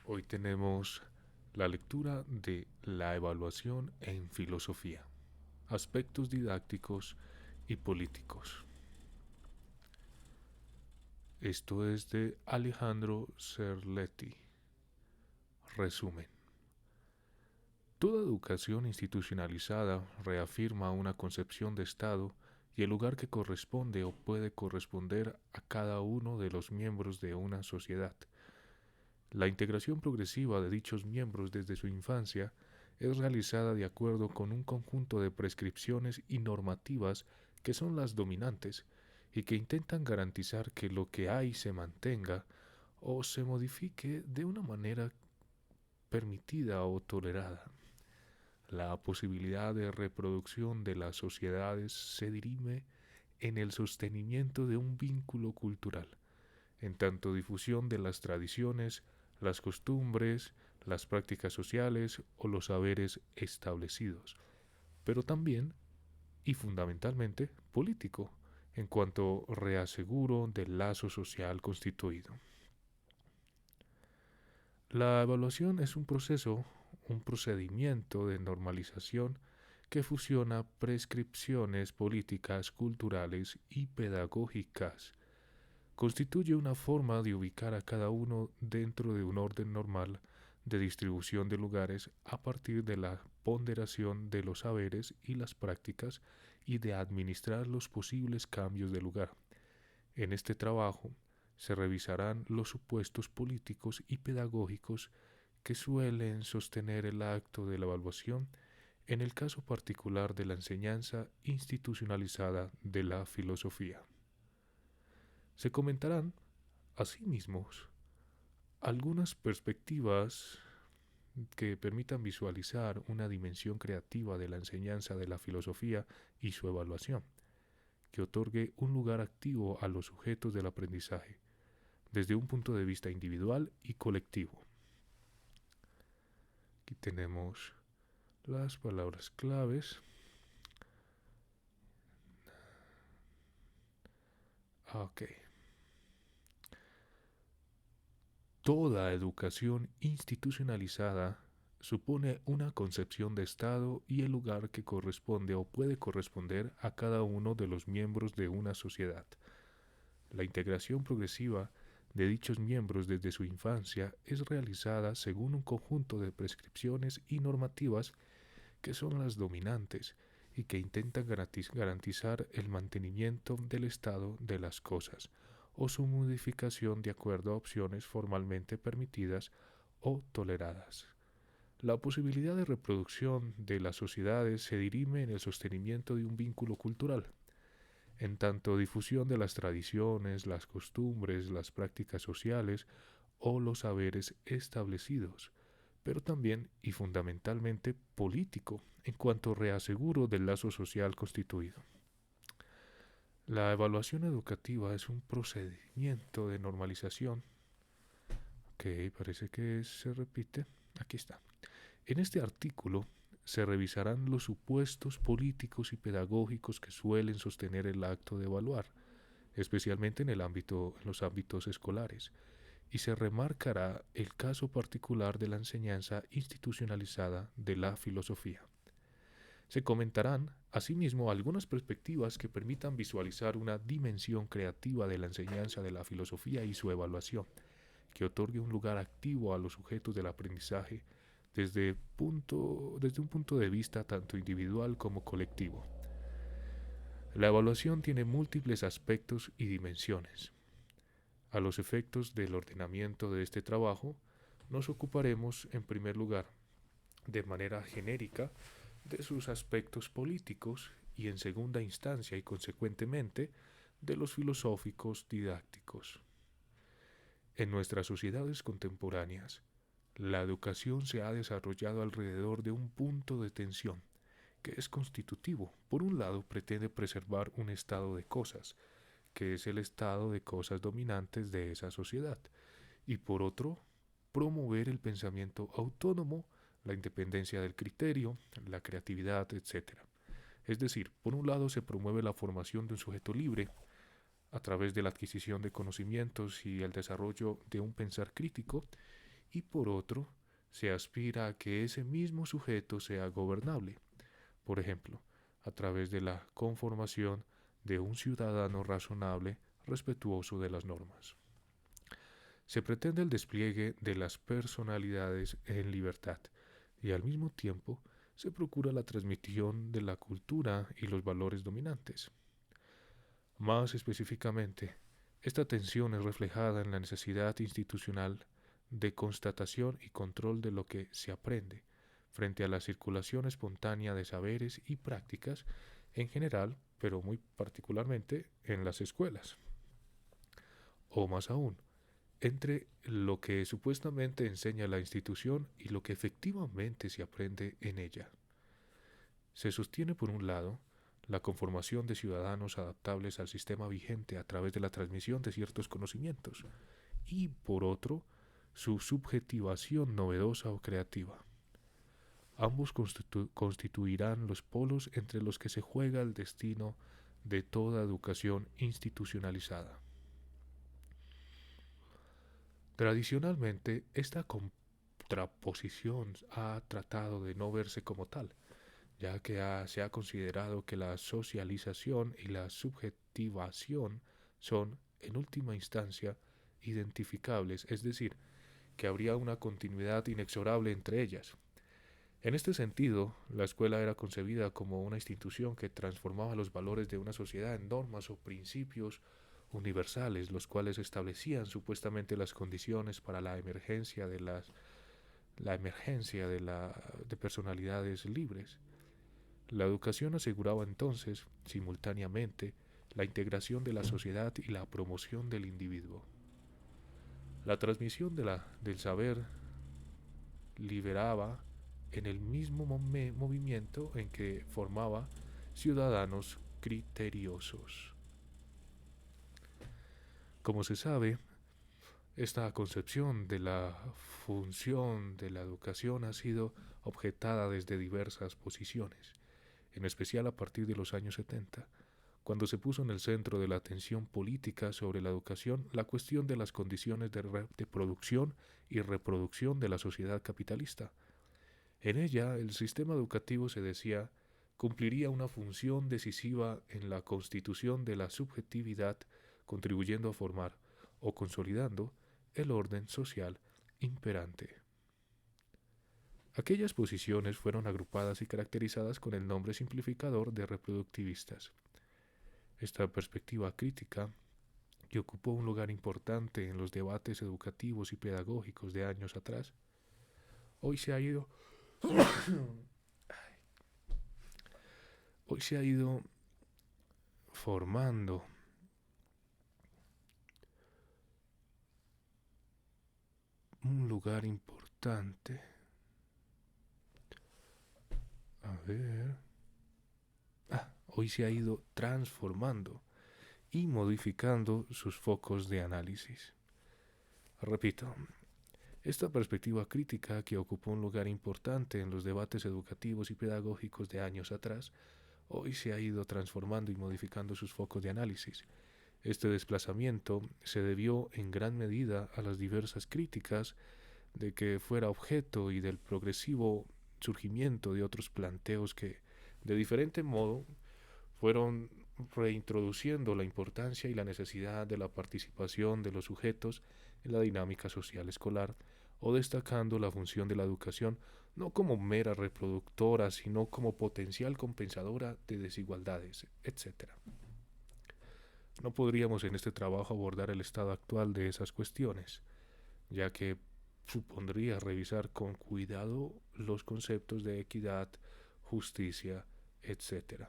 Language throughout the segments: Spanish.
Hoy tenemos la lectura de la evaluación en filosofía, aspectos didácticos y políticos. Esto es de Alejandro Cerletti. Resumen. Toda educación institucionalizada reafirma una concepción de Estado y el lugar que corresponde o puede corresponder a cada uno de los miembros de una sociedad. La integración progresiva de dichos miembros desde su infancia es realizada de acuerdo con un conjunto de prescripciones y normativas que son las dominantes y que intentan garantizar que lo que hay se mantenga o se modifique de una manera permitida o tolerada. La posibilidad de reproducción de las sociedades se dirime en el sostenimiento de un vínculo cultural, en tanto difusión de las tradiciones, las costumbres, las prácticas sociales o los saberes establecidos, pero también y fundamentalmente político, en cuanto reaseguro del lazo social constituido. La evaluación es un procedimiento de normalización que fusiona prescripciones políticas, culturales y pedagógicas. Constituye una forma de ubicar a cada uno dentro de un orden normal de distribución de lugares a partir de la ponderación de los saberes y las prácticas y de administrar los posibles cambios de lugar. En este trabajo se revisarán los supuestos políticos y pedagógicos que suelen sostener el acto de la evaluación en el caso particular de la enseñanza institucionalizada de la filosofía. Se comentarán, asimismo, algunas perspectivas que permitan visualizar una dimensión creativa de la enseñanza de la filosofía y su evaluación, que otorgue un lugar activo a los sujetos del aprendizaje, desde un punto de vista individual y colectivo. Aquí tenemos las palabras claves. Ok. Toda educación institucionalizada supone una concepción de Estado y el lugar que corresponde o puede corresponder a cada uno de los miembros de una sociedad. La integración progresiva de dichos miembros desde su infancia es realizada según un conjunto de prescripciones y normativas que son las dominantes y que intentan garantizar el mantenimiento del estado de las cosas o su modificación de acuerdo a opciones formalmente permitidas o toleradas. La posibilidad de reproducción de las sociedades se dirime en el sostenimiento de un vínculo cultural, en tanto difusión de las tradiciones, las costumbres, las prácticas sociales o los saberes establecidos, pero también y fundamentalmente político, en cuanto reaseguro del lazo social constituido. La evaluación educativa es un procedimiento de normalización. Ok, parece que se repite. Aquí está. En este artículo se revisarán los supuestos políticos y pedagógicos que suelen sostener el acto de evaluar, especialmente en los ámbitos escolares, y se remarcará el caso particular de la enseñanza institucionalizada de la filosofía. Se comentarán, asimismo, algunas perspectivas que permitan visualizar una dimensión creativa de la enseñanza de la filosofía y su evaluación, que otorgue un lugar activo a los sujetos del aprendizaje desde un punto de vista tanto individual como colectivo. La evaluación tiene múltiples aspectos y dimensiones. A los efectos del ordenamiento de este trabajo, nos ocuparemos, en primer lugar, de manera genérica, de sus aspectos políticos y, en segunda instancia y consecuentemente, de los filosóficos didácticos. En nuestras sociedades contemporáneas, la educación se ha desarrollado alrededor de un punto de tensión que es constitutivo. Por un lado, pretende preservar un estado de cosas, que es el estado de cosas dominantes de esa sociedad, y por otro, promover el pensamiento autónomo, la independencia del criterio, la creatividad, etc. Es decir, por un lado se promueve la formación de un sujeto libre a través de la adquisición de conocimientos y el desarrollo de un pensar crítico, y por otro, se aspira a que ese mismo sujeto sea gobernable, por ejemplo, a través de la conformación de un ciudadano razonable, respetuoso de las normas. Se pretende el despliegue de las personalidades en libertad y al mismo tiempo se procura la transmisión de la cultura y los valores dominantes. Más específicamente, esta tensión es reflejada en la necesidad institucional de constatación y control de lo que se aprende, frente a la circulación espontánea de saberes y prácticas en general, pero muy particularmente en las escuelas. O más aún, entre lo que supuestamente enseña la institución y lo que efectivamente se aprende en ella. Se sostiene por un lado la conformación de ciudadanos adaptables al sistema vigente a través de la transmisión de ciertos conocimientos y por otro su subjetivación novedosa o creativa. Ambos constituirán los polos entre los que se juega el destino de toda educación institucionalizada. Tradicionalmente, esta contraposición ha tratado de no verse como tal, ya que se ha considerado que la socialización y la subjetivación son, en última instancia, identificables, es decir, que habría una continuidad inexorable entre ellas. En este sentido, la escuela era concebida como una institución que transformaba los valores de una sociedad en normas o principios universales, los cuales establecían supuestamente las condiciones para la emergencia de personalidades libres. La educación aseguraba entonces, simultáneamente, la integración de la sociedad y la promoción del individuo. La transmisión del saber liberaba en el mismo movimiento en que formaba ciudadanos criteriosos. Como se sabe, esta concepción de la función de la educación ha sido objetada desde diversas posiciones, en especial a partir de los años 70, cuando se puso en el centro de la atención política sobre la educación la cuestión de las condiciones de producción y reproducción de la sociedad capitalista. En ella, el sistema educativo, se decía, cumpliría una función decisiva en la constitución de la subjetividad, contribuyendo a formar o consolidando el orden social imperante. Aquellas posiciones fueron agrupadas y caracterizadas con el nombre simplificador de reproductivistas. Esta perspectiva crítica, que ocupó un lugar importante en los debates educativos y pedagógicos de años atrás, hoy se ha ido hoy se ha ido formando un lugar importante. A ver. Hoy se ha ido transformando y modificando sus focos de análisis. Repito, esta perspectiva crítica, que ocupó un lugar importante en los debates educativos y pedagógicos de años atrás, hoy se ha ido transformando y modificando sus focos de análisis. Este desplazamiento se debió en gran medida a las diversas críticas de que fuera objeto y del progresivo surgimiento de otros planteos que, de diferente modo, fueron reintroduciendo la importancia y la necesidad de la participación de los sujetos en la dinámica social escolar, o destacando la función de la educación no como mera reproductora, sino como potencial compensadora de desigualdades, etc. No podríamos en este trabajo abordar el estado actual de esas cuestiones, ya que supondría revisar con cuidado los conceptos de equidad, justicia, etc.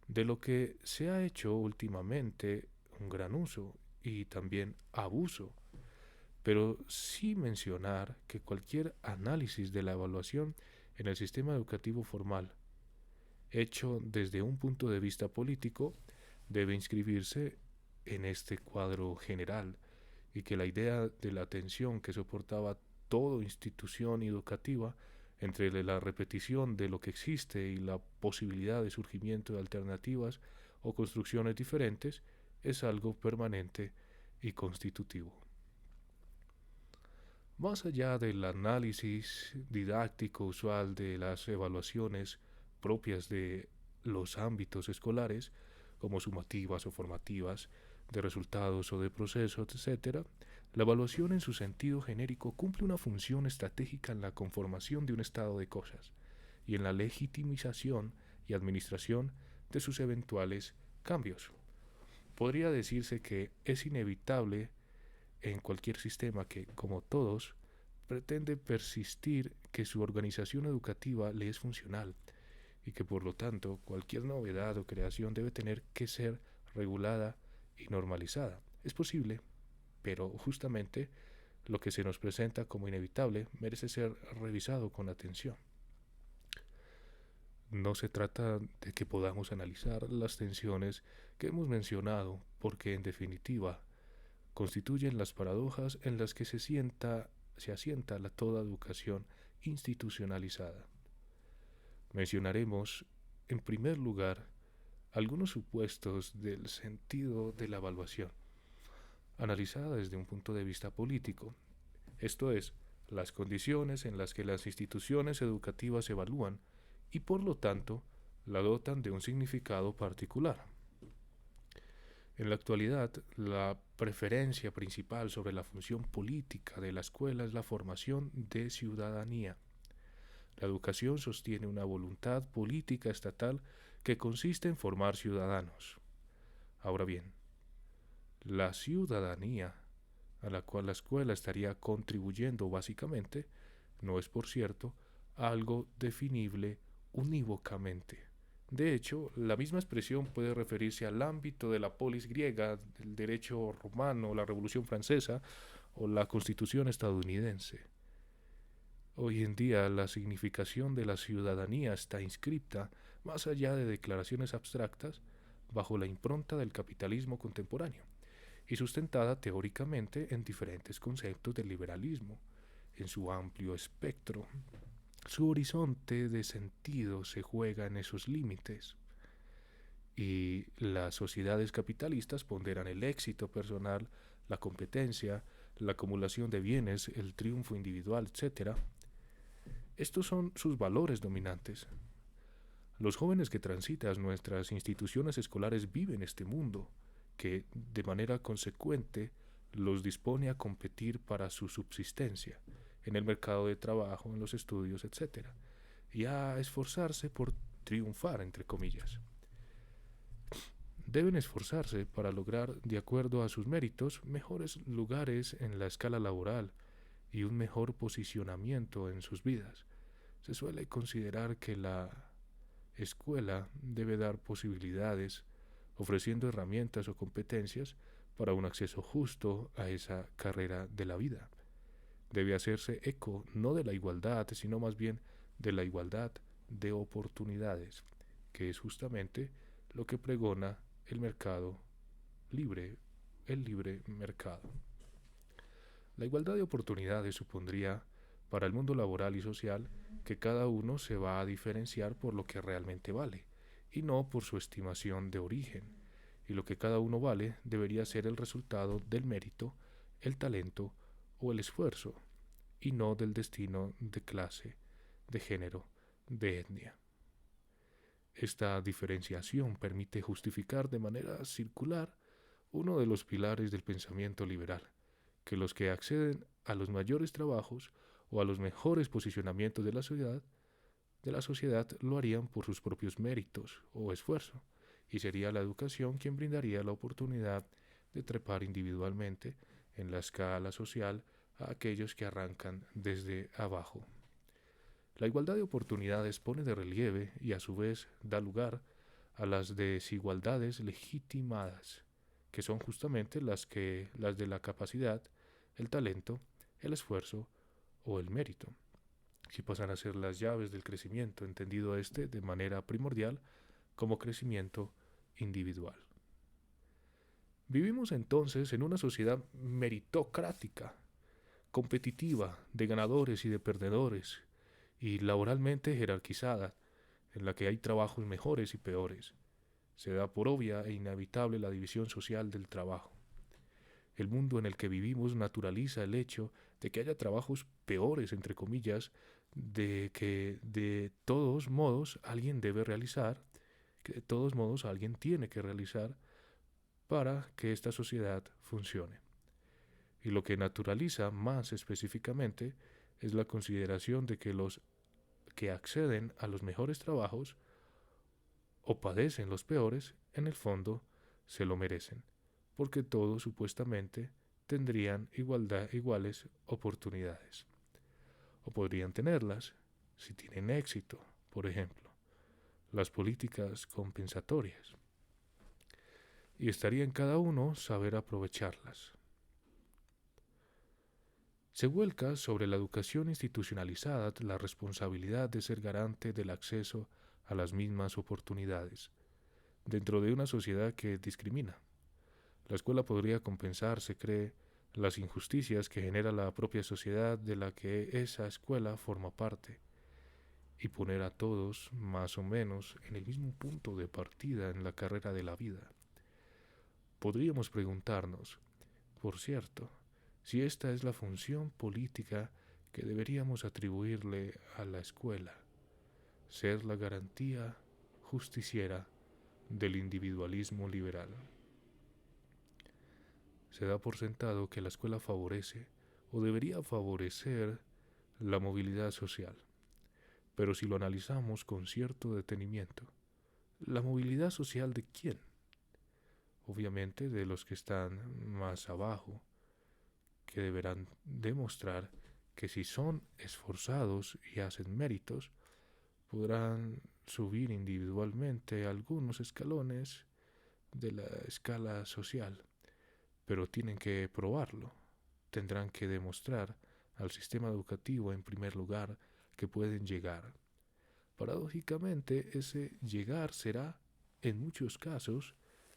De lo que se ha hecho últimamente un gran uso y también abuso, pero sí mencionar que cualquier análisis de la evaluación en el sistema educativo formal, hecho desde un punto de vista político, debe inscribirse en este cuadro general, y que la idea de la tensión que soportaba toda institución educativa entre la repetición de lo que existe y la posibilidad de surgimiento de alternativas o construcciones diferentes es algo permanente y constitutivo. Más allá del análisis didáctico usual de las evaluaciones propias de los ámbitos escolares, como sumativas o formativas, de resultados o de procesos, etc., la evaluación en su sentido genérico cumple una función estratégica en la conformación de un estado de cosas y en la legitimización y administración de sus eventuales cambios. Podría decirse que es inevitable en cualquier sistema que, como todos, pretende persistir que su organización educativa le es funcional y que por lo tanto cualquier novedad o creación debe tener que ser regulada y normalizada. Es posible, pero justamente lo que se nos presenta como inevitable merece ser revisado con atención. No se trata de que podamos analizar las tensiones que hemos mencionado, porque en definitiva constituyen las paradojas en las que se asienta toda educación institucionalizada. Mencionaremos, en primer lugar, algunos supuestos del sentido de la evaluación, analizada desde un punto de vista político, esto es, las condiciones en las que las instituciones educativas evalúan y por lo tanto la dotan de un significado particular. En la actualidad, la preferencia principal sobre la función política de la escuela es la formación de ciudadanía. La educación sostiene una voluntad política estatal que consiste en formar ciudadanos. Ahora bien, la ciudadanía a la cual la escuela estaría contribuyendo básicamente no es, por cierto, algo definible unívocamente. De hecho, la misma expresión puede referirse al ámbito de la polis griega, del derecho romano, la Revolución Francesa o la Constitución estadounidense. Hoy en día la significación de la ciudadanía está inscripta, más allá de declaraciones abstractas, bajo la impronta del capitalismo contemporáneo y sustentada teóricamente en diferentes conceptos del liberalismo, en su amplio espectro. Su horizonte de sentido se juega en esos límites y las sociedades capitalistas ponderan el éxito personal, la competencia, la acumulación de bienes, el triunfo individual, etc. Estos son sus valores dominantes. Los jóvenes que transitan nuestras instituciones escolares viven este mundo, que de manera consecuente los dispone a competir para su subsistencia en el mercado de trabajo, en los estudios, etc., y a esforzarse por triunfar, entre comillas. Deben esforzarse para lograr, de acuerdo a sus méritos, mejores lugares en la escala laboral y un mejor posicionamiento en sus vidas. Se suele considerar que la escuela debe dar posibilidades, ofreciendo herramientas o competencias para un acceso justo a esa carrera de la vida. Debe hacerse eco no de la igualdad, sino más bien de la igualdad de oportunidades, que es justamente lo que pregona el mercado libre, el libre mercado. La igualdad de oportunidades supondría, para el mundo laboral y social, que cada uno se va a diferenciar por lo que realmente vale, y no por su estimación de origen, y lo que cada uno vale debería ser el resultado del mérito, el talento o el esfuerzo, y no del destino de clase, de género, de etnia. Esta diferenciación permite justificar de manera circular uno de los pilares del pensamiento liberal, que los que acceden a los mayores trabajos o a los mejores posicionamientos de la sociedad lo harían por sus propios méritos o esfuerzo, y sería la educación quien brindaría la oportunidad de trepar individualmente en la escala social a aquellos que arrancan desde abajo. La igualdad de oportunidades pone de relieve y a su vez da lugar a las desigualdades legitimadas, que son justamente las de la capacidad, el talento, el esfuerzo o el mérito, que pasan a ser las llaves del crecimiento, entendido este de manera primordial como crecimiento individual. Vivimos entonces en una sociedad meritocrática, competitiva, de ganadores y de perdedores, y laboralmente jerarquizada, en la que hay trabajos mejores y peores. Se da por obvia e inevitable la división social del trabajo. El mundo en el que vivimos naturaliza el hecho de que haya trabajos peores, entre comillas, de que de todos modos alguien debe realizar, que de todos modos alguien tiene que realizar para que esta sociedad funcione. Y lo que naturaliza más específicamente es la consideración de que los que acceden a los mejores trabajos o padecen los peores, en el fondo se lo merecen, porque todos supuestamente tendrían iguales oportunidades, o podrían tenerlas si tienen éxito, por ejemplo, las políticas compensatorias, y estaría en cada uno saber aprovecharlas. Se vuelca sobre la educación institucionalizada la responsabilidad de ser garante del acceso a las mismas oportunidades, dentro de una sociedad que discrimina. La escuela podría compensar, se cree, las injusticias que genera la propia sociedad de la que esa escuela forma parte, y poner a todos, más o menos, en el mismo punto de partida en la carrera de la vida. Podríamos preguntarnos, por cierto, si esta es la función política que deberíamos atribuirle a la escuela, ser la garantía justiciera del individualismo liberal. Se da por sentado que la escuela favorece o debería favorecer la movilidad social, pero si lo analizamos con cierto detenimiento, ¿la movilidad social de quién? Obviamente de los que están más abajo, que deberán demostrar que si son esforzados y hacen méritos, podrán subir individualmente algunos escalones de la escala social, pero tienen que probarlo. Tendrán que demostrar al sistema educativo en primer lugar que pueden llegar. Paradójicamente, ese llegar será, en muchos casos,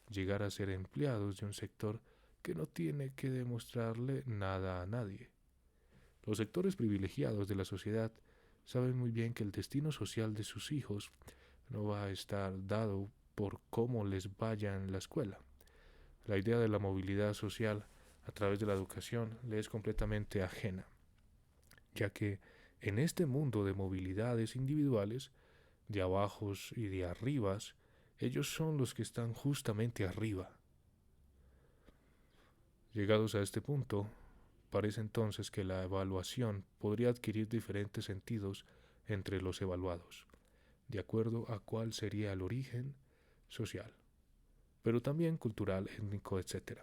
llegar a ser empleados de un sector que no tiene que demostrarle nada a nadie. Los sectores privilegiados de la sociedad saben muy bien que el destino social de sus hijos no va a estar dado por cómo les vaya en la escuela. La idea de la movilidad social a través de la educación le es completamente ajena, ya que en este mundo de movilidades individuales, de abajos y de arribas, ellos son los que están justamente arriba. Llegados a este punto, parece entonces que la evaluación podría adquirir diferentes sentidos entre los evaluados, de acuerdo a cuál sería el origen social, pero también cultural, étnico, etc.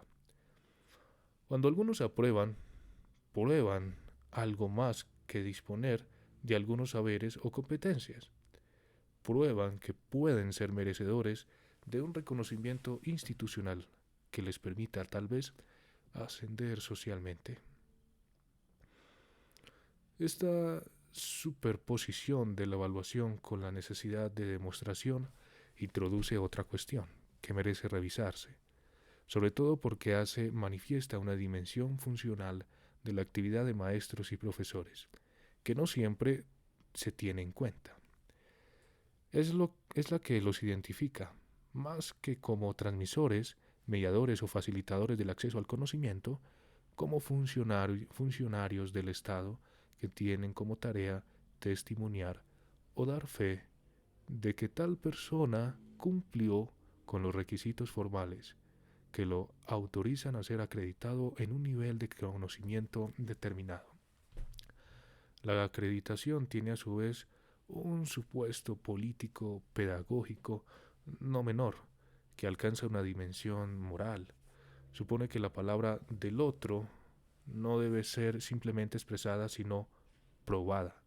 Cuando algunos aprueban, prueban algo más que disponer de algunos saberes o competencias. Prueban que pueden ser merecedores de un reconocimiento institucional que les permita tal vez ascender socialmente. Esta superposición de la evaluación con la necesidad de demostración introduce otra cuestión que merece revisarse, sobre todo porque hace manifiesta una dimensión funcional de la actividad de maestros y profesores, que no siempre se tiene en cuenta. Es la que los identifica, más que como transmisores, mediadores o facilitadores del acceso al conocimiento, como funcionarios del Estado que tienen como tarea testimoniar o dar fe de que tal persona cumplió con los requisitos formales que lo autorizan a ser acreditado en un nivel de conocimiento determinado. La acreditación tiene a su vez un supuesto político pedagógico no menor, que alcanza una dimensión moral. Supone que la palabra del otro no debe ser simplemente expresada, sino probada.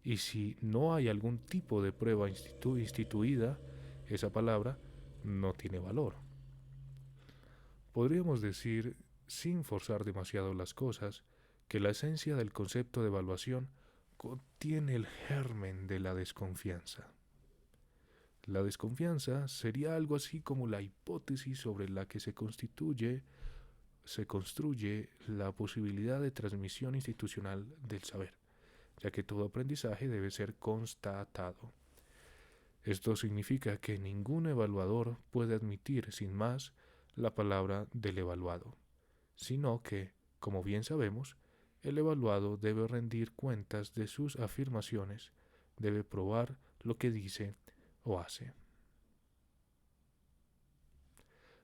Y si no hay algún tipo de prueba instituida, esa palabra no tiene valor. Podríamos decir, sin forzar demasiado las cosas, que la esencia del concepto de evaluación contiene el germen de la desconfianza. La desconfianza sería algo así como la hipótesis sobre la que se construye la posibilidad de transmisión institucional del saber, ya que todo aprendizaje debe ser constatado. Esto significa que ningún evaluador puede admitir sin más la palabra del evaluado, sino que, como bien sabemos, el evaluado debe rendir cuentas de sus afirmaciones, debe probar lo que dice o hace.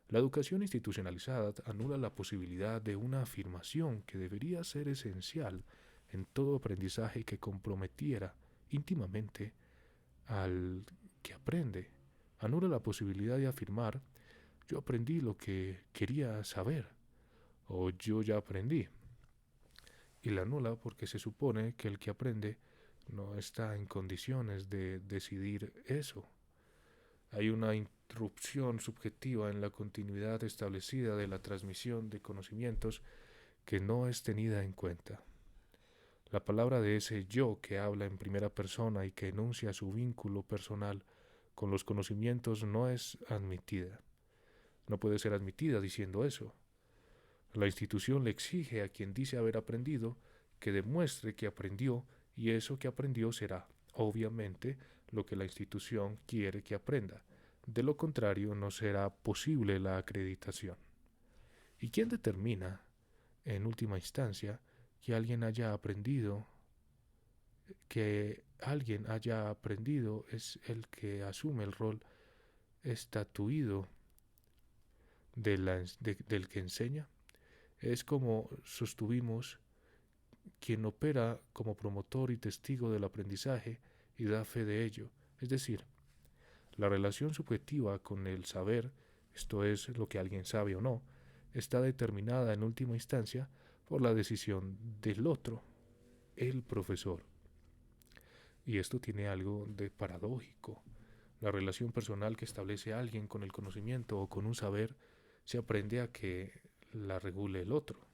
La educación institucionalizada anula la posibilidad de una afirmación que debería ser esencial en todo aprendizaje que comprometiera íntimamente al que aprende. Anula la posibilidad de afirmar yo aprendí lo que quería saber o yo ya aprendí. Y la anula porque se supone que el que aprende no está en condiciones de decidir eso. Hay una interrupción subjetiva en la continuidad establecida de la transmisión de conocimientos que no es tenida en cuenta. La palabra de ese yo que habla en primera persona y que enuncia su vínculo personal con los conocimientos no es admitida. No puede ser admitida diciendo eso. La institución le exige a quien dice haber aprendido que demuestre que aprendió y eso que aprendió será, obviamente, lo que la institución quiere que aprenda. De lo contrario, no será posible la acreditación. ¿Y quién determina, en última instancia, que alguien haya aprendido? Que alguien haya aprendido es el que asume el rol estatuido del que enseña. Es como sostuvimos quien opera como promotor y testigo del aprendizaje y da fe de ello. Es decir, la relación subjetiva con el saber, esto es lo que alguien sabe o no, está determinada en última instancia por la decisión del otro, el profesor. Y esto tiene algo de paradójico. La relación personal que establece alguien con el conocimiento o con un saber se aprende a que la regule el otro.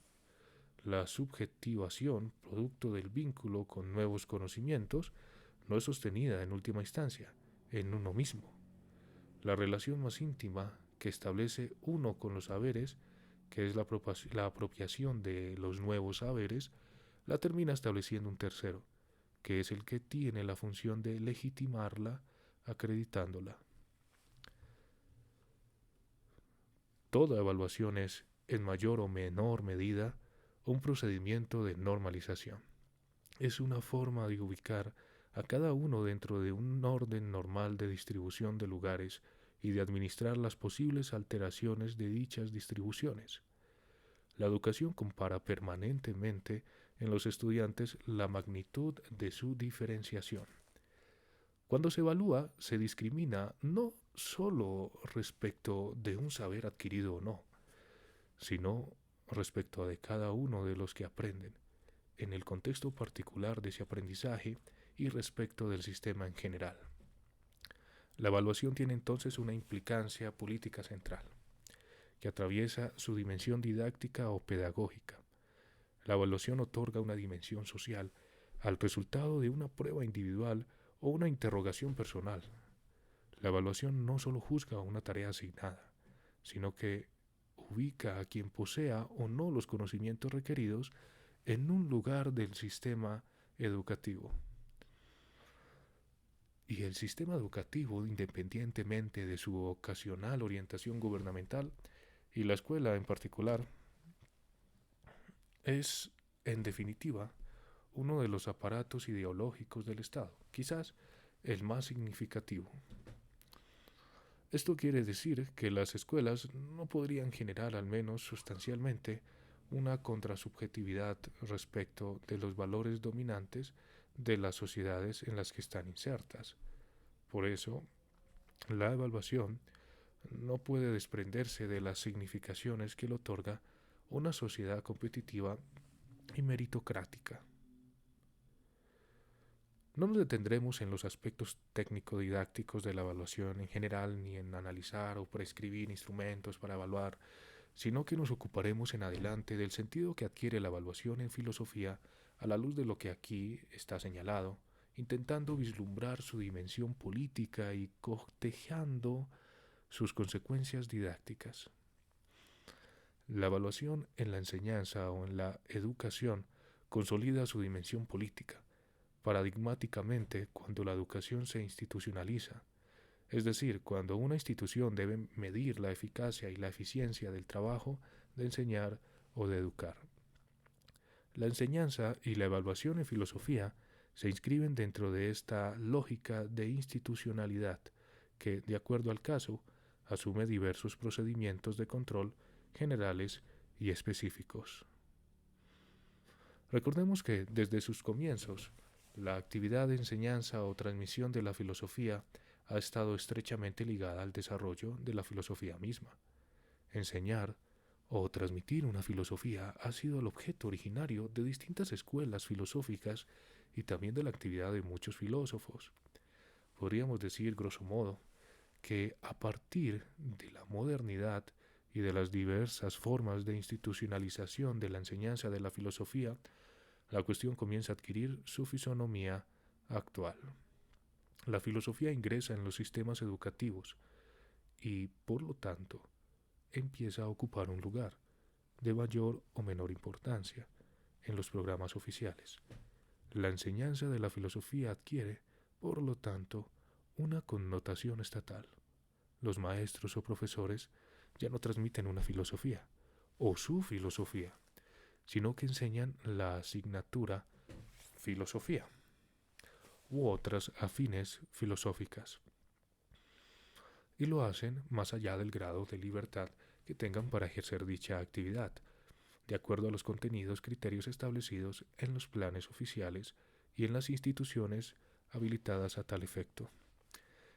La subjetivación, producto del vínculo con nuevos conocimientos, no es sostenida en última instancia en uno mismo. La relación más íntima que establece uno con los saberes, que es la apropiación de los nuevos saberes, la termina estableciendo un tercero, que es el que tiene la función de legitimarla, acreditándola. Toda evaluación es, en mayor o menor medida, un procedimiento de normalización. Es una forma de ubicar a cada uno dentro de un orden normal de distribución de lugares y de administrar las posibles alteraciones de dichas distribuciones. La educación compara permanentemente en los estudiantes la magnitud de su diferenciación. Cuando se evalúa, se discrimina no solo respecto de un saber adquirido o no, sino respecto de cada uno de los que aprenden, en el contexto particular de ese aprendizaje y respecto del sistema en general. La evaluación tiene entonces una implicancia política central, que atraviesa su dimensión didáctica o pedagógica. La evaluación otorga una dimensión social al resultado de una prueba individual o una interrogación personal. La evaluación no solo juzga una tarea asignada, sino que ubica a quien posea o no los conocimientos requeridos en un lugar del sistema educativo. Y el sistema educativo, independientemente de su ocasional orientación gubernamental, y la escuela en particular, es, en definitiva, uno de los aparatos ideológicos del Estado, quizás el más significativo. Esto quiere decir que las escuelas no podrían generar, al menos sustancialmente, una contrasubjetividad respecto de los valores dominantes de las sociedades en las que están insertas. Por eso, la evaluación no puede desprenderse de las significaciones que le otorga una sociedad competitiva y meritocrática. No nos detendremos en los aspectos técnico-didácticos de la evaluación en general, ni en analizar o prescribir instrumentos para evaluar, sino que nos ocuparemos en adelante del sentido que adquiere la evaluación en filosofía a la luz de lo que aquí está señalado, intentando vislumbrar su dimensión política y cotejando sus consecuencias didácticas. La evaluación en la enseñanza o en la educación consolida su dimensión política, paradigmáticamente cuando la educación se institucionaliza, es decir, cuando una institución debe medir la eficacia y la eficiencia del trabajo de enseñar o de educar. La enseñanza y la evaluación en filosofía se inscriben dentro de esta lógica de institucionalidad que, de acuerdo al caso, asume diversos procedimientos de control generales y específicos. Recordemos que desde sus comienzos, la actividad de enseñanza o transmisión de la filosofía ha estado estrechamente ligada al desarrollo de la filosofía misma. Enseñar o transmitir una filosofía ha sido el objeto originario de distintas escuelas filosóficas y también de la actividad de muchos filósofos. Podríamos decir, grosso modo, que a partir de la modernidad y de las diversas formas de institucionalización de la enseñanza de la filosofía, la cuestión comienza a adquirir su fisonomía actual. La filosofía ingresa en los sistemas educativos y, por lo tanto, empieza a ocupar un lugar de mayor o menor importancia en los programas oficiales. La enseñanza de la filosofía adquiere, por lo tanto, una connotación estatal. Los maestros o profesores ya no transmiten una filosofía o su filosofía, sino que enseñan la asignatura filosofía u otras afines filosóficas, y lo hacen más allá del grado de libertad que tengan para ejercer dicha actividad, de acuerdo a los contenidos, criterios establecidos en los planes oficiales y en las instituciones habilitadas a tal efecto.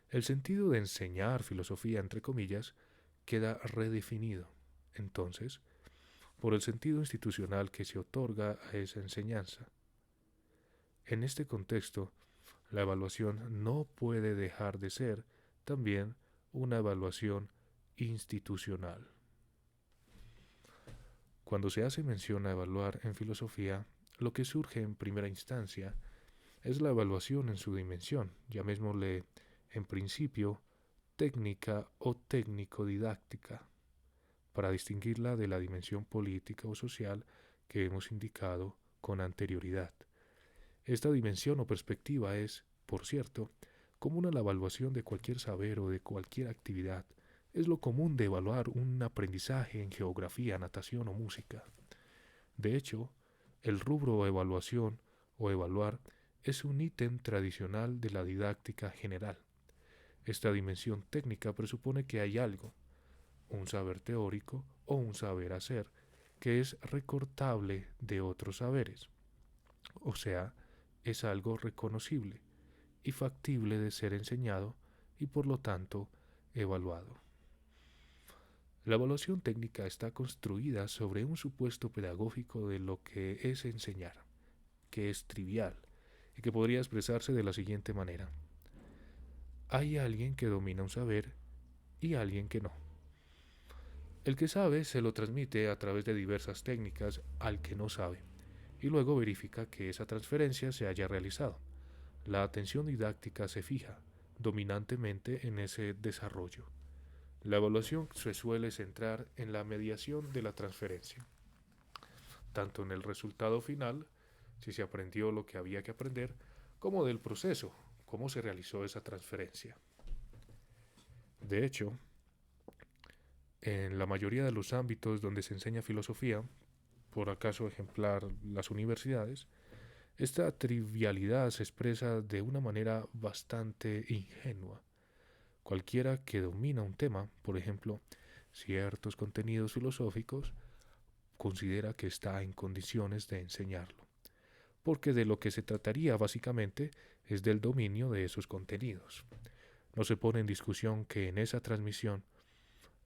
El sentido de enseñar filosofía, entre comillas, queda redefinido, entonces, por el sentido institucional que se otorga a esa enseñanza. En este contexto, la evaluación no puede dejar de ser también una evaluación institucional. Cuando se hace mención a evaluar en filosofía, lo que surge en primera instancia es la evaluación en su dimensión, llamémosle en principio técnica o técnico-didáctica, para distinguirla de la dimensión política o social que hemos indicado con anterioridad. Esta dimensión o perspectiva es, por cierto, común a la evaluación de cualquier saber o de cualquier actividad. Es lo común de evaluar un aprendizaje en geografía, natación o música. De hecho, el rubro evaluación o evaluar es un ítem tradicional de la didáctica general. Esta dimensión técnica presupone que hay algo, un saber teórico o un saber hacer, que es recortable de otros saberes. O sea, es algo reconocible y factible de ser enseñado y por lo tanto evaluado. La evaluación técnica está construida sobre un supuesto pedagógico de lo que es enseñar, que es trivial y que podría expresarse de la siguiente manera. Hay alguien que domina un saber y alguien que no. El que sabe se lo transmite a través de diversas técnicas al que no sabe y luego verifica que esa transferencia se haya realizado. La atención didáctica se fija dominantemente en ese desarrollo. La evaluación se suele centrar en la mediación de la transferencia, tanto en el resultado final, si se aprendió lo que había que aprender, como del proceso, cómo se realizó esa transferencia. De hecho, en la mayoría de los ámbitos donde se enseña filosofía, por acaso ejemplar las universidades, esta trivialidad se expresa de una manera bastante ingenua. Cualquiera que domina un tema, por ejemplo, ciertos contenidos filosóficos, considera que está en condiciones de enseñarlo, porque de lo que se trataría básicamente es del dominio de esos contenidos. No se pone en discusión que en esa transmisión,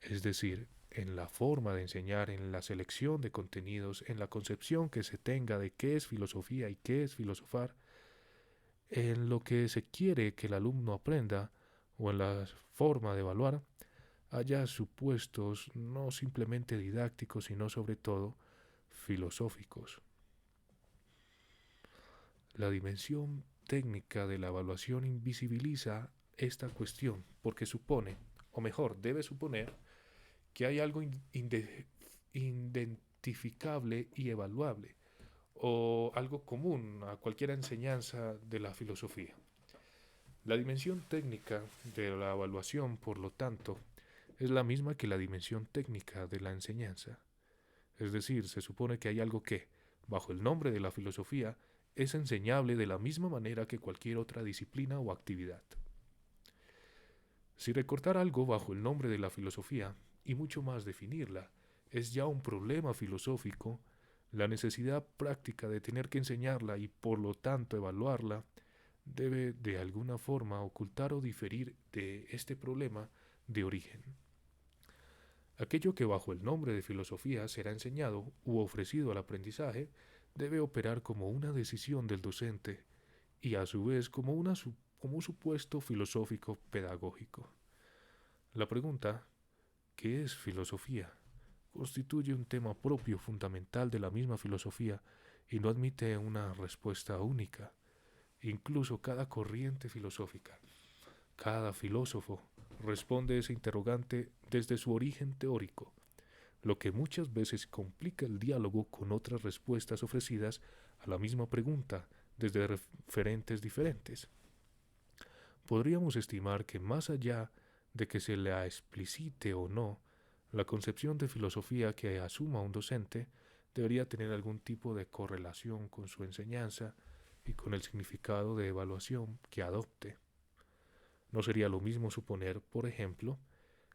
es decir, en la forma de enseñar, en la selección de contenidos, en la concepción que se tenga de qué es filosofía y qué es filosofar, en lo que se quiere que el alumno aprenda o en la forma de evaluar, haya supuestos no simplemente didácticos, sino sobre todo filosóficos. La dimensión técnica de la evaluación invisibiliza esta cuestión porque supone, o mejor, debe suponer, que hay algo identificable y evaluable, o algo común a cualquier enseñanza de la filosofía. La dimensión técnica de la evaluación, por lo tanto, es la misma que la dimensión técnica de la enseñanza. Es decir, se supone que hay algo que, bajo el nombre de la filosofía, es enseñable de la misma manera que cualquier otra disciplina o actividad. Si recortar algo bajo el nombre de la filosofía, y mucho más definirla, es ya un problema filosófico, la necesidad práctica de tener que enseñarla y por lo tanto evaluarla debe de alguna forma ocultar o diferir de este problema de origen. Aquello que bajo el nombre de filosofía será enseñado u ofrecido al aprendizaje debe operar como una decisión del docente y a su vez como un supuesto filosófico pedagógico. La pregunta, ¿qué es filosofía?, constituye un tema propio fundamental de la misma filosofía y no admite una respuesta única. Incluso cada corriente filosófica, cada filósofo, responde a ese interrogante desde su origen teórico, lo que muchas veces complica el diálogo con otras respuestas ofrecidas a la misma pregunta desde referentes diferentes. Podríamos estimar que más allá de que se la explicite o no, la concepción de filosofía que asuma un docente debería tener algún tipo de correlación con su enseñanza y con el significado de evaluación que adopte. No sería lo mismo suponer, por ejemplo,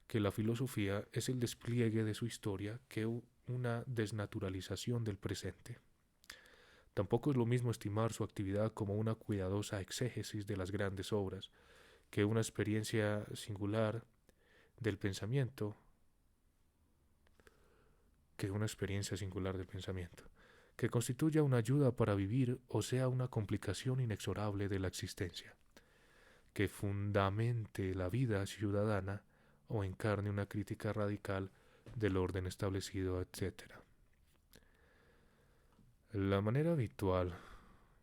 que la filosofía es el despliegue de su historia que una desnaturalización del presente. Tampoco es lo mismo estimar su actividad como una cuidadosa exégesis de las grandes obras, que una experiencia singular del pensamiento, que constituya una ayuda para vivir o sea una complicación inexorable de la existencia, que fundamente la vida ciudadana o encarne una crítica radical del orden establecido, etc. La manera habitual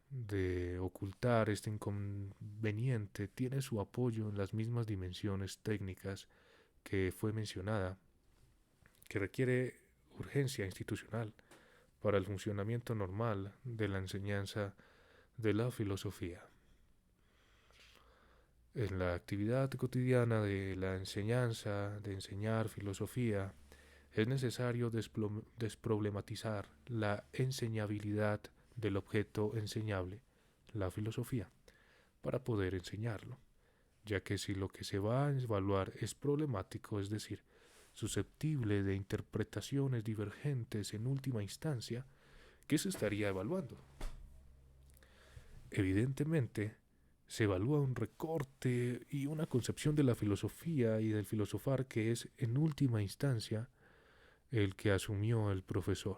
de ocultar este inconveniente tiene su apoyo en las mismas dimensiones técnicas que fue mencionada, que requiere urgencia institucional para el funcionamiento normal de la enseñanza de la filosofía. En la actividad cotidiana de la enseñanza, de enseñar filosofía, es necesario desproblematizar la enseñabilidad del objeto enseñable, la filosofía, para poder enseñarlo, ya que si lo que se va a evaluar es problemático, es decir, susceptible de interpretaciones divergentes en última instancia, ¿qué se estaría evaluando? Evidentemente, se evalúa un recorte y una concepción de la filosofía y del filosofar que es, en última instancia, el que asumió el profesor.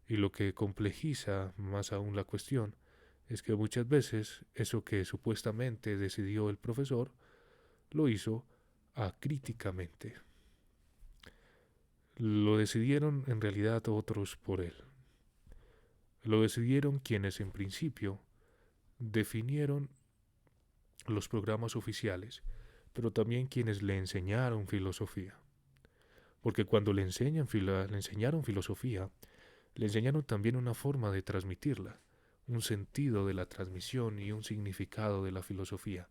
Y lo que complejiza más aún la cuestión es que muchas veces eso que supuestamente decidió el profesor lo hizo acríticamente. Lo decidieron en realidad otros por él. Lo decidieron quienes en principio definieron los programas oficiales, pero también quienes le enseñaron filosofía. Porque cuando le enseñaron filosofía, le enseñaron también una forma de transmitirla, un sentido de la transmisión y un significado de la filosofía,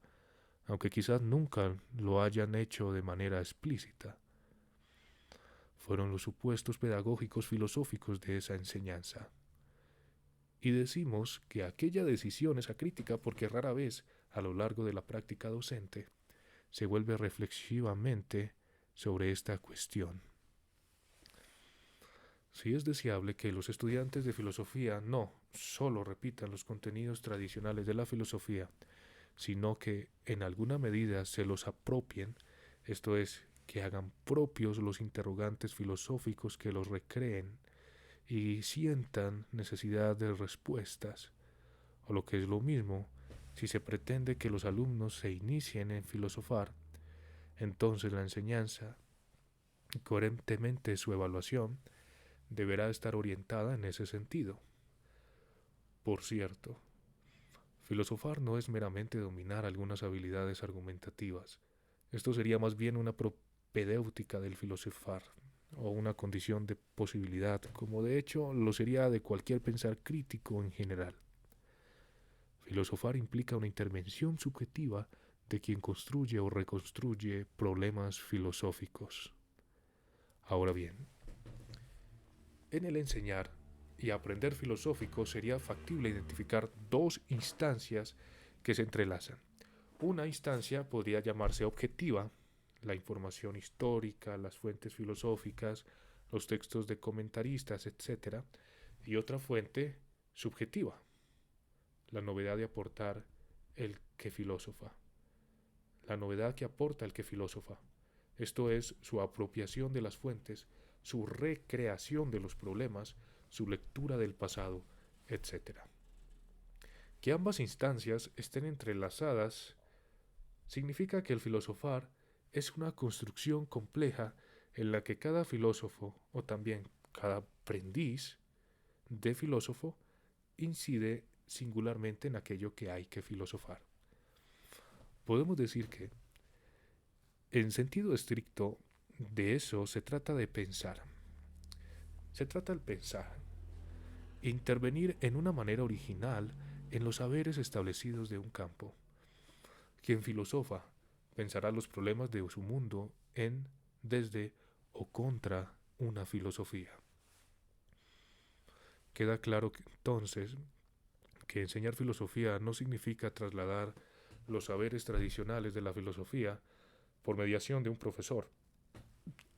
aunque quizás nunca lo hayan hecho de manera explícita. Fueron los supuestos pedagógicos filosóficos de esa enseñanza. Y decimos que aquella decisión es acrítica porque rara vez, a lo largo de la práctica docente, se vuelve reflexivamente sobre esta cuestión. Sí es deseable que los estudiantes de filosofía no solo repitan los contenidos tradicionales de la filosofía, sino que en alguna medida se los apropien, esto es, que hagan propios los interrogantes filosóficos que los recreen y sientan necesidad de respuestas, o lo que es lo mismo, si se pretende que los alumnos se inicien en filosofar, entonces la enseñanza, y coherentemente su evaluación, deberá estar orientada en ese sentido. Por cierto, filosofar no es meramente dominar algunas habilidades argumentativas. Esto sería más bien una propedéutica del filosofar, o una condición de posibilidad, como de hecho lo sería de cualquier pensar crítico en general. Filosofar implica una intervención subjetiva de quien construye o reconstruye problemas filosóficos. Ahora bien, En el enseñar y aprender filosófico sería factible identificar dos instancias que se entrelazan. Una instancia podría llamarse objetiva, la información histórica, las fuentes filosóficas, los textos de comentaristas, etc. Y otra fuente subjetiva, la novedad de aportar el que filósofa, la novedad que aporta el que filósofa. Esto es su apropiación de las fuentes, su recreación de los problemas, su lectura del pasado, etc. Que ambas instancias estén entrelazadas significa que el filosofar es una construcción compleja en la que cada filósofo, o también cada aprendiz de filósofo, incide singularmente en aquello que hay que filosofar. Podemos decir que, en sentido estricto, de eso se trata de pensar. Se trata del pensar, intervenir en una manera original en los saberes establecidos de un campo. Quien filosofa pensará los problemas de su mundo en, desde o contra una filosofía. Queda claro que, entonces, que enseñar filosofía no significa trasladar los saberes tradicionales de la filosofía por mediación de un profesor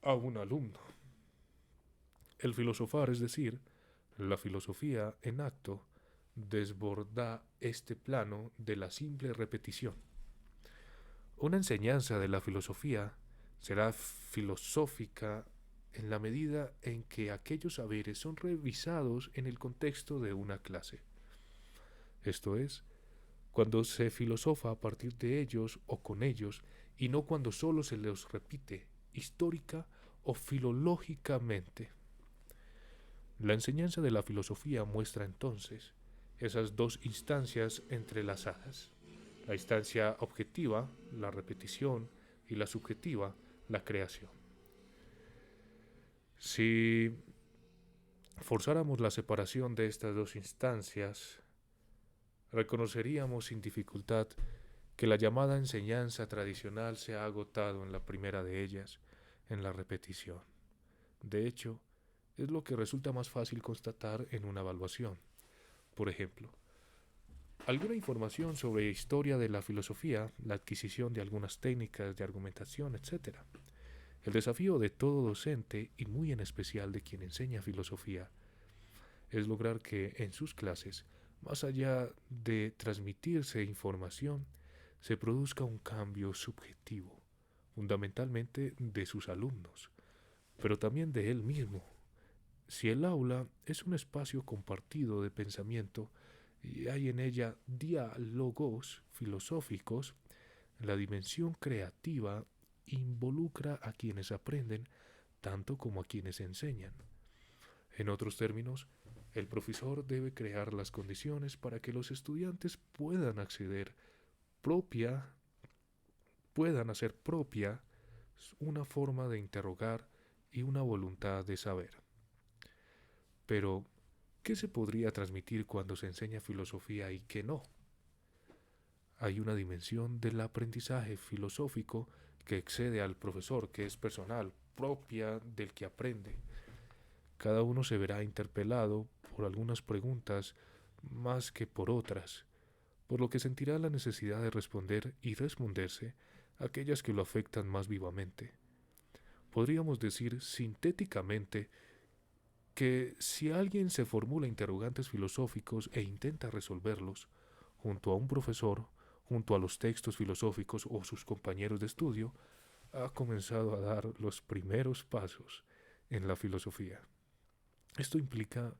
a un alumno. El filosofar, es decir, la filosofía en acto, desborda este plano de la simple repetición. Una enseñanza de la filosofía será filosófica en la medida en que aquellos saberes son revisados en el contexto de una clase. Esto es, cuando se filosofa a partir de ellos o con ellos, y no cuando solo se los repite histórica o filológicamente. La enseñanza de la filosofía muestra entonces esas dos instancias entrelazadas. La instancia objetiva, la repetición, y la subjetiva, la creación. Si forzáramos la separación de estas dos instancias, reconoceríamos sin dificultad que la llamada enseñanza tradicional se ha agotado en la primera de ellas, en la repetición. De hecho, es lo que resulta más fácil constatar en una evaluación. Por ejemplo, alguna información sobre historia de la filosofía, la adquisición de algunas técnicas de argumentación, etc. El desafío de todo docente, y muy en especial de quien enseña filosofía, es lograr que en sus clases, más allá de transmitirse información, se produzca un cambio subjetivo, fundamentalmente de sus alumnos, pero también de él mismo. Si el aula es un espacio compartido de pensamiento y hay en ella diálogos filosóficos, la dimensión creativa involucra a quienes aprenden tanto como a quienes enseñan. En otros términos, el profesor debe crear las condiciones para que los estudiantes propia, puedan hacer propia una forma de interrogar y una voluntad de saber. Pero, ¿qué se podría transmitir cuando se enseña filosofía y qué no? Hay una dimensión del aprendizaje filosófico que excede al profesor, que es personal, propia del que aprende. Cada uno se verá interpelado por algunas preguntas más que por otras, por lo que sentirá la necesidad de responder y responderse a aquellas que lo afectan más vivamente. Podríamos decir sintéticamente que si alguien se formula interrogantes filosóficos e intenta resolverlos, junto a un profesor, junto a los textos filosóficos o sus compañeros de estudio, ha comenzado a dar los primeros pasos en la filosofía. Esto implica,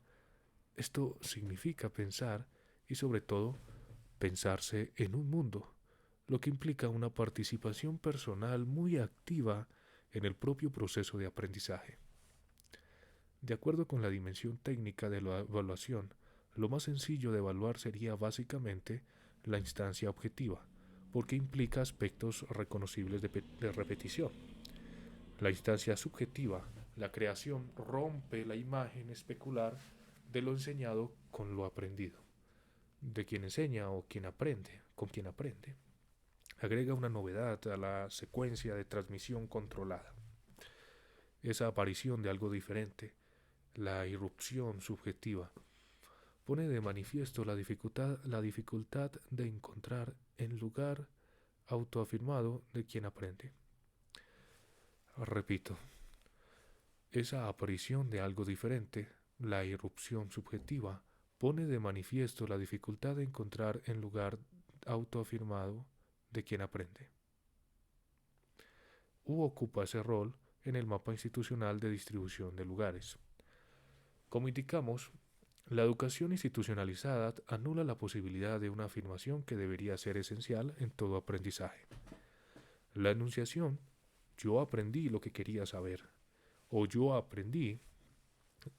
esto significa pensar y sobre todo pensarse en un mundo, lo que implica una participación personal muy activa en el propio proceso de aprendizaje. De acuerdo con la dimensión técnica de la evaluación, lo más sencillo de evaluar sería básicamente la instancia objetiva, porque implica aspectos reconocibles de repetición. La instancia subjetiva, la creación, rompe la imagen especular de lo enseñado con lo aprendido, de quien enseña o quien aprende, con quien aprende. Agrega una novedad a la secuencia de transmisión controlada. Esa aparición de algo diferente La irrupción subjetiva pone de manifiesto la dificultad de encontrar el lugar autoafirmado de quien aprende. Repito, esa aparición de algo diferente, la irrupción subjetiva, pone de manifiesto la dificultad de encontrar el lugar autoafirmado de quien aprende. U ocupa ese rol en el mapa institucional de distribución de lugares. Como indicamos, la educación institucionalizada anula la posibilidad de una afirmación que debería ser esencial en todo aprendizaje. La enunciación, yo aprendí lo que quería saber, o yo aprendí,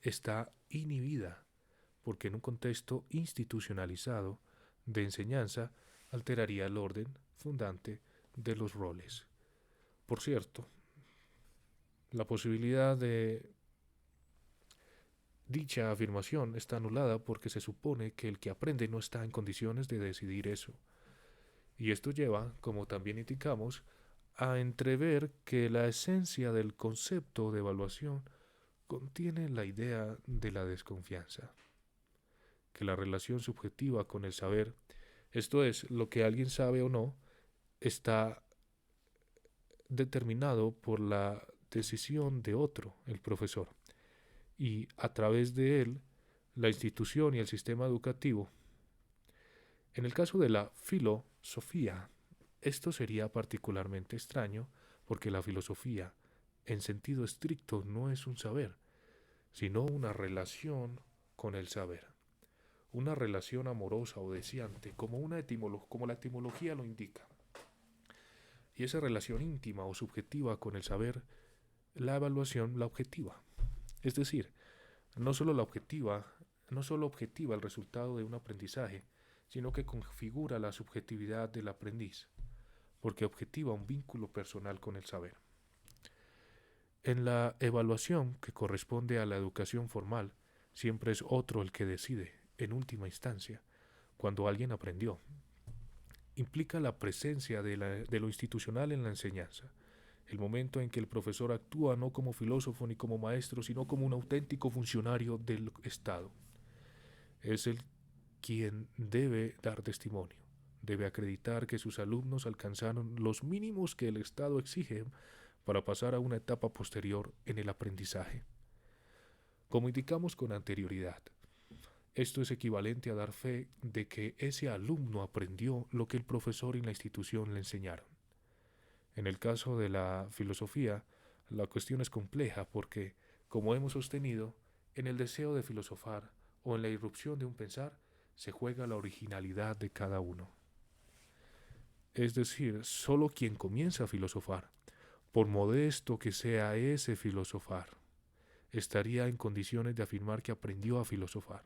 está inhibida, porque en un contexto institucionalizado de enseñanza alteraría el orden fundante de los roles. Por cierto, la posibilidad de dicha afirmación está anulada porque se supone que el que aprende no está en condiciones de decidir eso. Y esto lleva, como también indicamos, a entrever que la esencia del concepto de evaluación contiene la idea de la desconfianza, que la relación subjetiva con el saber, esto es, lo que alguien sabe o no, está determinado por la decisión de otro, el profesor, y a través de él, la institución y el sistema educativo. En el caso de la filosofía, esto sería particularmente extraño porque la filosofía, en sentido estricto, no es un saber, sino una relación con el saber, una relación amorosa o deseante, como la etimología lo indica. Y esa relación íntima o subjetiva con el saber, la evaluación la objetiva. Es decir, no solo objetiva el resultado de un aprendizaje, sino que configura la subjetividad del aprendiz, porque objetiva un vínculo personal con el saber. En la evaluación, que corresponde a la educación formal, siempre es otro el que decide, en última instancia, cuando alguien aprendió. Implica la presencia de lo institucional en la enseñanza, el momento en que el profesor actúa no como filósofo ni como maestro, sino como un auténtico funcionario del Estado. Es el quien debe dar testimonio, debe acreditar que sus alumnos alcanzaron los mínimos que el Estado exige para pasar a una etapa posterior en el aprendizaje. Como indicamos con anterioridad, esto es equivalente a dar fe de que ese alumno aprendió lo que el profesor y la institución le enseñaron. En el caso de la filosofía, la cuestión es compleja porque, como hemos sostenido, en el deseo de filosofar o en la irrupción de un pensar, se juega la originalidad de cada uno. Es decir, solo quien comienza a filosofar, por modesto que sea ese filosofar, estaría en condiciones de afirmar que aprendió a filosofar,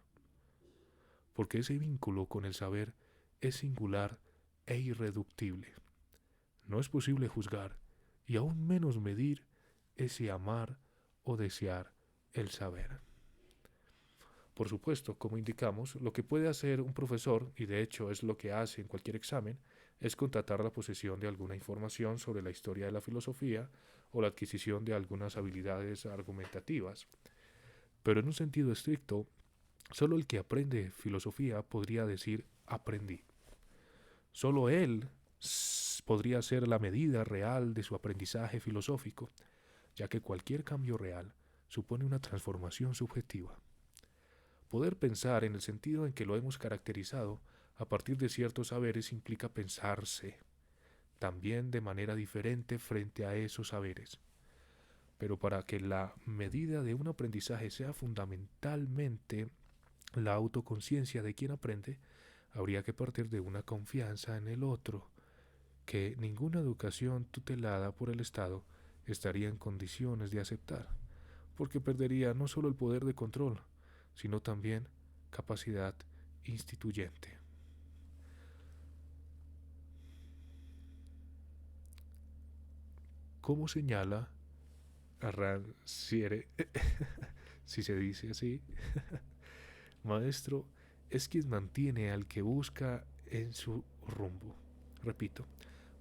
porque ese vínculo con el saber es singular e irreductible. No es posible juzgar y aún menos medir ese amar o desear el saber. Por supuesto, como indicamos, lo que puede hacer un profesor, y de hecho es lo que hace en cualquier examen, es constatar la posesión de alguna información sobre la historia de la filosofía o la adquisición de algunas habilidades argumentativas. Pero en un sentido estricto, solo el que aprende filosofía podría decir aprendí. Solo él podría ser la medida real de su aprendizaje filosófico, ya que cualquier cambio real supone una transformación subjetiva. Poder pensar en el sentido en que lo hemos caracterizado a partir de ciertos saberes implica pensarse también de manera diferente frente a esos saberes. Pero para que la medida de un aprendizaje sea fundamentalmente la autoconciencia de quien aprende, habría que partir de una confianza en el otro, que ninguna educación tutelada por el Estado estaría en condiciones de aceptar, porque perdería no solo el poder de control, sino también capacidad instituyente. Como señala Rancière, si se dice así, maestro es quien mantiene al que busca en su rumbo. Repito,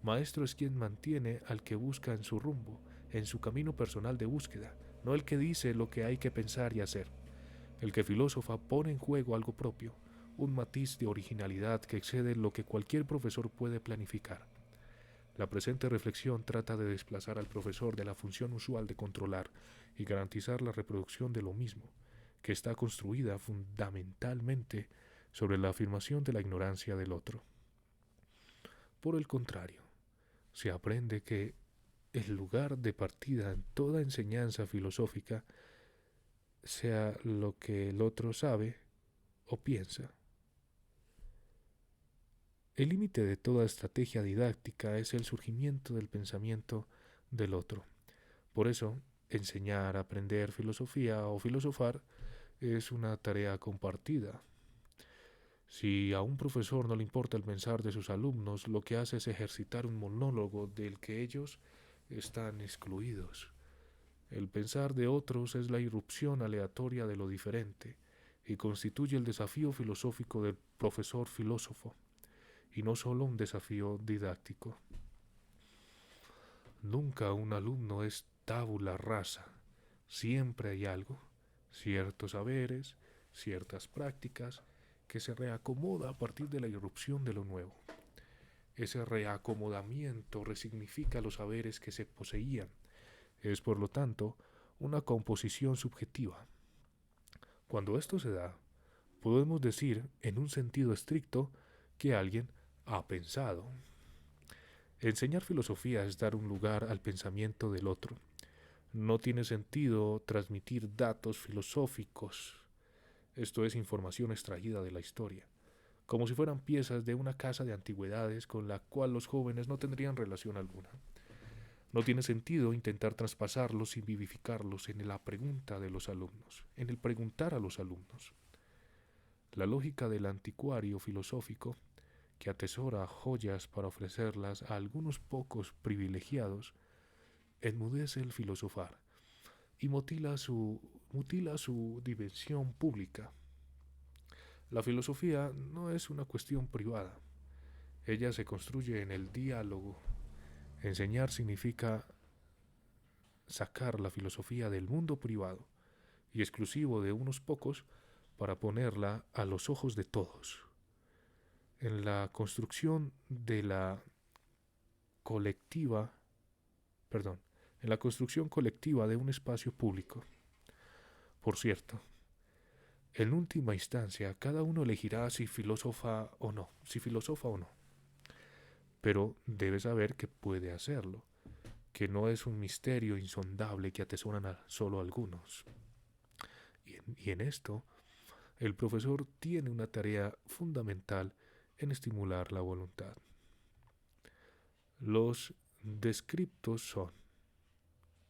maestro es quien mantiene al que busca en su rumbo, en su camino personal de búsqueda, no el que dice lo que hay que pensar y hacer. El que filósofa pone en juego algo propio, un matiz de originalidad que excede lo que cualquier profesor puede planificar. La presente reflexión trata de desplazar al profesor de la función usual de controlar y garantizar la reproducción de lo mismo, que está construida fundamentalmente sobre la afirmación de la ignorancia del otro. Por el contrario, se aprende que el lugar de partida en toda enseñanza filosófica sea lo que el otro sabe o piensa. El límite de toda estrategia didáctica es el surgimiento del pensamiento del otro. Por eso, enseñar, aprender filosofía o filosofar es una tarea compartida. Si a un profesor no le importa el pensar de sus alumnos, lo que hace es ejercitar un monólogo del que ellos están excluidos. El pensar de otros es la irrupción aleatoria de lo diferente y constituye el desafío filosófico del profesor filósofo, y no solo un desafío didáctico. Nunca un alumno es tabula rasa. Siempre hay algo, ciertos saberes, ciertas prácticas, que se reacomoda a partir de la irrupción de lo nuevo. Ese reacomodamiento resignifica los saberes que se poseían. Es, por lo tanto, una composición subjetiva. Cuando esto se da, podemos decir, en un sentido estricto, que alguien ha pensado. Enseñar filosofía es dar un lugar al pensamiento del otro. No tiene sentido transmitir datos filosóficos, esto es información extraída de la historia, como si fueran piezas de una casa de antigüedades con la cual los jóvenes no tendrían relación alguna. No tiene sentido intentar traspasarlos y vivificarlos en la pregunta de los alumnos, en el preguntar a los alumnos. La lógica del anticuario filosófico, que atesora joyas para ofrecerlas a algunos pocos privilegiados, enmudece el filosofar y mutila su dimensión pública. La filosofía no es una cuestión privada, ella se construye en el diálogo. Enseñar significa sacar la filosofía del mundo privado y exclusivo de unos pocos para ponerla a los ojos de todos. En la construcción de la colectiva, perdón, en la construcción colectiva de un espacio público. Por cierto, en última instancia, cada uno elegirá si filosofa o no, pero debe saber que puede hacerlo, que no es un misterio insondable que atesoran solo algunos. Y en esto, el profesor tiene una tarea fundamental en estimular la voluntad. Los descriptos son,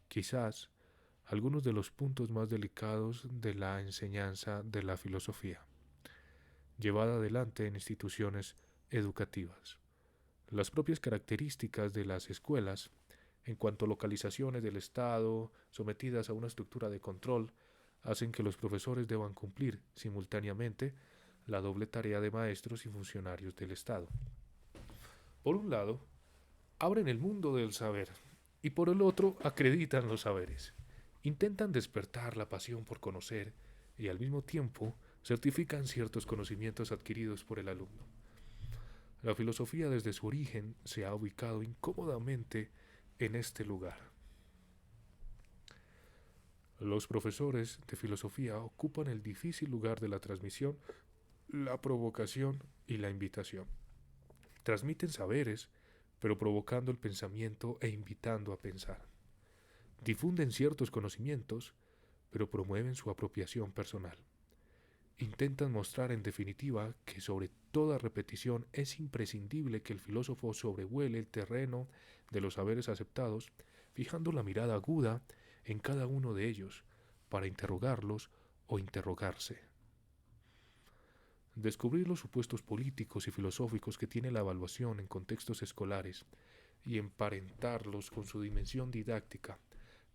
quizás, algunos de los puntos más delicados de la enseñanza de la filosofía, llevada adelante en instituciones educativas. Las propias características de las escuelas, en cuanto a localizaciones del Estado sometidas a una estructura de control, hacen que los profesores deban cumplir simultáneamente la doble tarea de maestros y funcionarios del Estado. Por un lado, abren el mundo del saber y por el otro acreditan los saberes. Intentan despertar la pasión por conocer y al mismo tiempo certifican ciertos conocimientos adquiridos por el alumno. La filosofía desde su origen se ha ubicado incómodamente en este lugar. Los profesores de filosofía ocupan el difícil lugar de la transmisión, la provocación y la invitación. Transmiten saberes, pero provocando el pensamiento e invitando a pensar. Difunden ciertos conocimientos, pero promueven su apropiación personal. Intentan mostrar en definitiva que sobre toda repetición es imprescindible que el filósofo sobrevuele el terreno de los saberes aceptados, fijando la mirada aguda en cada uno de ellos para interrogarlos o interrogarse. Descubrir los supuestos políticos y filosóficos que tiene la evaluación en contextos escolares y emparentarlos con su dimensión didáctica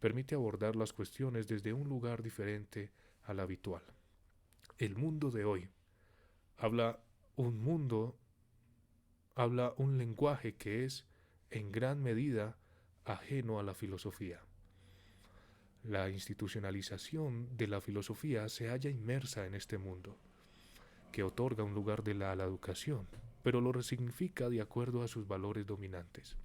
permite abordar las cuestiones desde un lugar diferente al habitual. El mundo de hoy habla un lenguaje que es en gran medida ajeno a la filosofía. La institucionalización de la filosofía se halla inmersa en este mundo, que otorga un lugar de a la educación, pero lo resignifica de acuerdo a sus valores dominantes.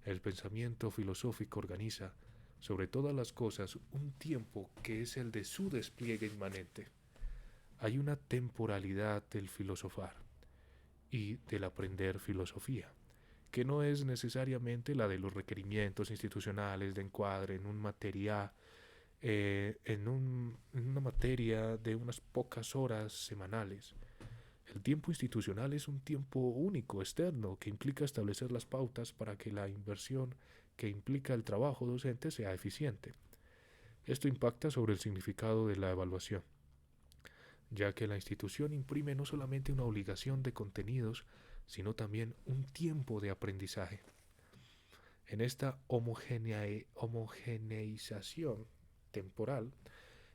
El pensamiento filosófico organiza, sobre todas las cosas, un tiempo que es el de su despliegue inmanente. Hay una temporalidad del filosofar y del aprender filosofía, que no es necesariamente la de los requerimientos institucionales de encuadre en un materia, en una materia de unas pocas horas semanales. El tiempo institucional es un tiempo único, externo, que implica establecer las pautas para que la inversión que implica el trabajo docente sea eficiente. Esto impacta sobre el significado de la evaluación, ya que la institución imprime no solamente una obligación de contenidos, sino también un tiempo de aprendizaje. En esta homogeneización temporal,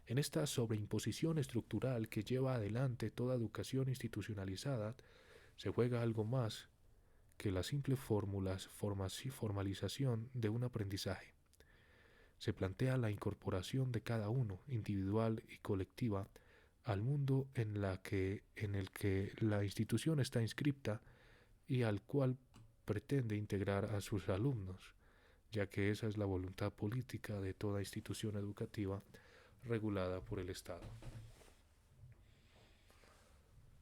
en esta sobreimposición estructural que lleva adelante toda educación institucionalizada, se juega algo más que la simple formalización de un aprendizaje. Se plantea la incorporación de cada uno, individual y colectiva, al mundo en el que la institución está inscripta y al cual pretende integrar a sus alumnos, ya que esa es la voluntad política de toda institución educativa regulada por el Estado.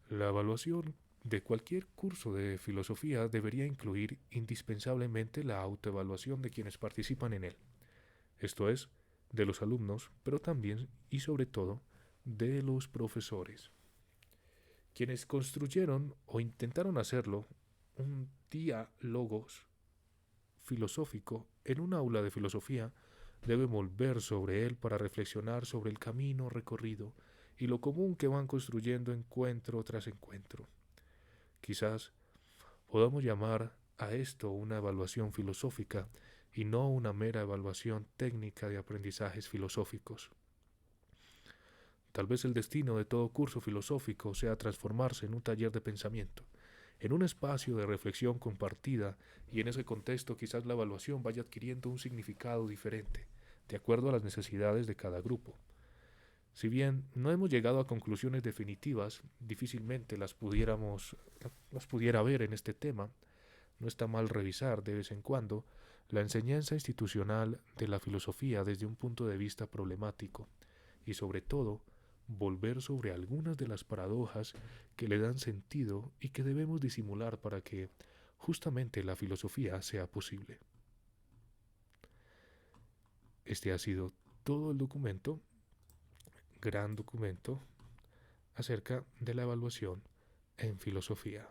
La evaluación de cualquier curso de filosofía debería incluir indispensablemente la autoevaluación de quienes participan en él, esto es, de los alumnos, pero también y sobre todo de los profesores, quienes construyeron o intentaron hacerlo un diálogo filosófico en un aula de filosofía deben volver sobre él para reflexionar sobre el camino recorrido y lo común que van construyendo encuentro tras encuentro. Quizás podamos llamar a esto una evaluación filosófica y no una mera evaluación técnica de aprendizajes filosóficos. Tal vez el destino de todo curso filosófico sea transformarse en un taller de pensamiento, en un espacio de reflexión compartida, y en ese contexto quizás la evaluación vaya adquiriendo un significado diferente, de acuerdo a las necesidades de cada grupo. Si bien no hemos llegado a conclusiones definitivas, difícilmente las pudiera ver en este tema, no está mal revisar de vez en cuando la enseñanza institucional de la filosofía desde un punto de vista problemático y sobre todo volver sobre algunas de las paradojas que le dan sentido y que debemos disimular para que justamente la filosofía sea posible. Este ha sido todo el documento, gran documento, acerca de la evaluación en filosofía.